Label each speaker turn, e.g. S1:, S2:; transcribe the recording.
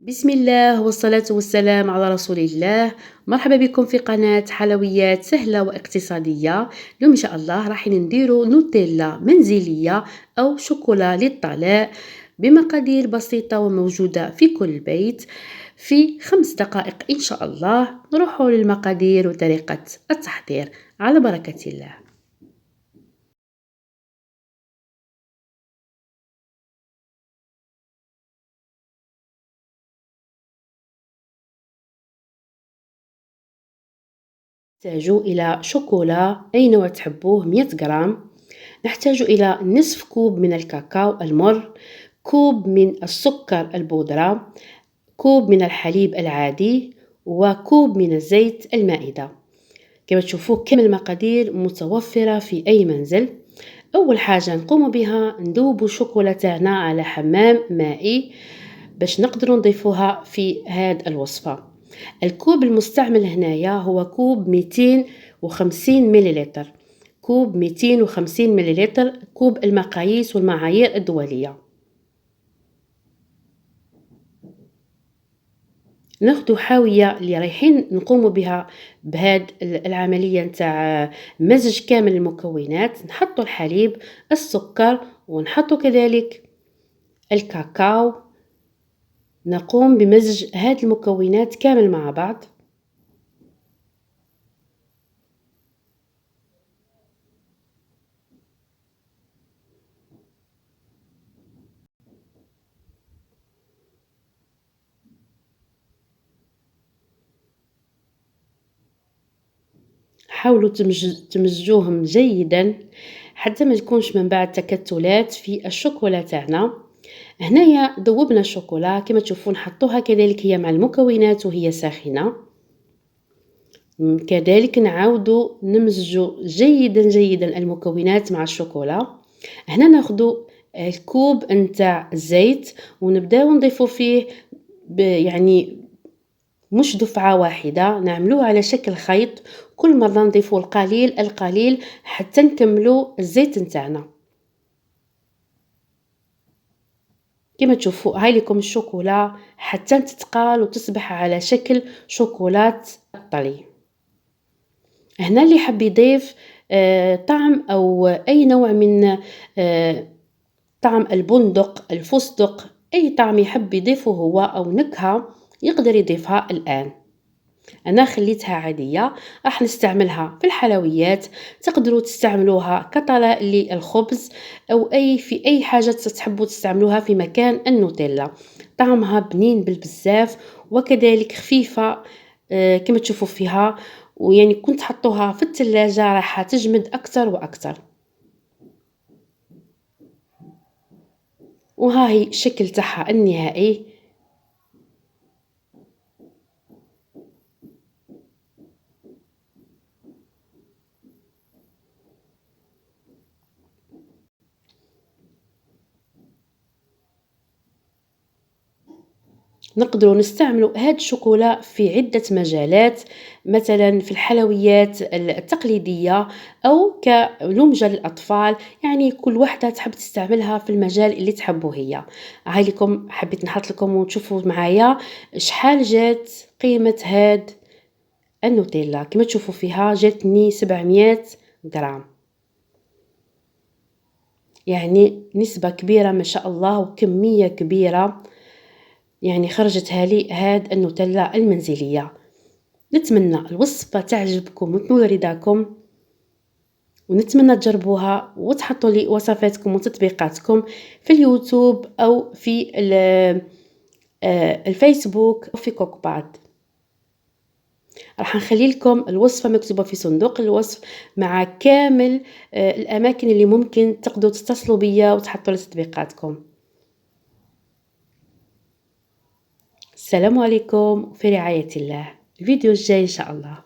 S1: بسم الله والصلاة والسلام على رسول الله. مرحبا بكم في قناة حلويات سهلة واقتصادية. اليوم إن شاء الله راح نديرو نوتيلا منزلية أو شوكولا للطلاء بمقادير بسيطة وموجودة في كل بيت في 5 دقائق إن شاء الله. نروح للمقادير وطريقة التحضير على بركة الله. نحتاج إلى شوكولا أي نوع تحبوه 100 غرام. نحتاج إلى نصف كوب من الكاكاو المر، كوب من السكر البودرة، كوب من الحليب العادي، وكوب من الزيت المائدة. كما تشوفوا كم المقادير متوفرة في أي منزل. أول حاجة نقوم بها نذوب الشوكولا تاعنا على حمام مائي باش نقدروا نضيفوها في هذه الوصفة. الكوب المستعمل هنايا هو كوب 250 مليلتر، كوب 250 مليلتر، كوب المقاييس والمعايير الدولية. ناخدو حاوية اللي رايحين نقوم بها بهاد العملية نتاع مزج كامل المكونات. نحطو الحليب، السكر، ونحطو كذلك الكاكاو. نقوم بمزج هاد المكونات كامل مع بعض. حاولوا تمزجوهم جيدا حتى ما تكونش من بعد تكتلات في الشوكولا تاعنا. هنايا ذوبنا الشوكولا كما تشوفون، نحطوها كذلك هي مع المكونات وهي ساخنة. كذلك نعاودوا نمزجوا جيدا جيدا المكونات مع الشوكولا. هنا ناخذ الكوب نتاع الزيت ونبداو نضيفوا فيه يعني مش دفعة واحدة، نعملوه على شكل خيط. كل مرة نضيفوا القليل القليل حتى نكملوا الزيت نتاعنا. كما تشوفوا هاي لكم الشوكولا حتى تتقال وتصبح على شكل شوكولات الطلي. هنا اللي حب يضيف طعم أو أي نوع من طعم البندق، الفستق، أي طعم يحب يضيفه هو أو نكهة يقدر يضيفها الآن. أنا خليتها عادية، راح نستعملها في الحلويات. تقدروا تستعملوها كطلاء للخبز أو في أي حاجة تحبوا تستعملوها في مكان النوتيلا. طعمها بنين بالبزاف وكذلك خفيفة كما تشوفوا فيها، ويعني كنت تحطوها في الثلاجة راح تجمد أكثر وأكثر. وها هي الشكل تاعها النهائي. نقدروا نستعملوا هاد الشوكولا في عدة مجالات، مثلا في الحلويات التقليدية أو كلمجة للأطفال. يعني كل واحدة تحب تستعملها في المجال اللي تحبه هي. هاي لكم حبيت نحط لكم وتشوفوا معايا شحال جات قيمة هاد النوتيلا. كما تشوفوا فيها جاتني 700 غرام، يعني نسبة كبيرة ما شاء الله وكمية كبيرة. يعني خرجتها لي هاد النوتيلا المنزلية. نتمنى الوصفة تعجبكم وتنول رضاكم، ونتمنى تجربوها وتحطوا لي وصفاتكم وتطبيقاتكم في اليوتيوب أو في الفيسبوك أو في كوكباد. راح نخلي لكم الوصفة مكتوبة في صندوق الوصف مع كامل الأماكن اللي ممكن تقدروا تتصلوا بيا وتحطوا لي تطبيقاتكم. السلام عليكم، في رعاية الله. الفيديو الجاي إن شاء الله.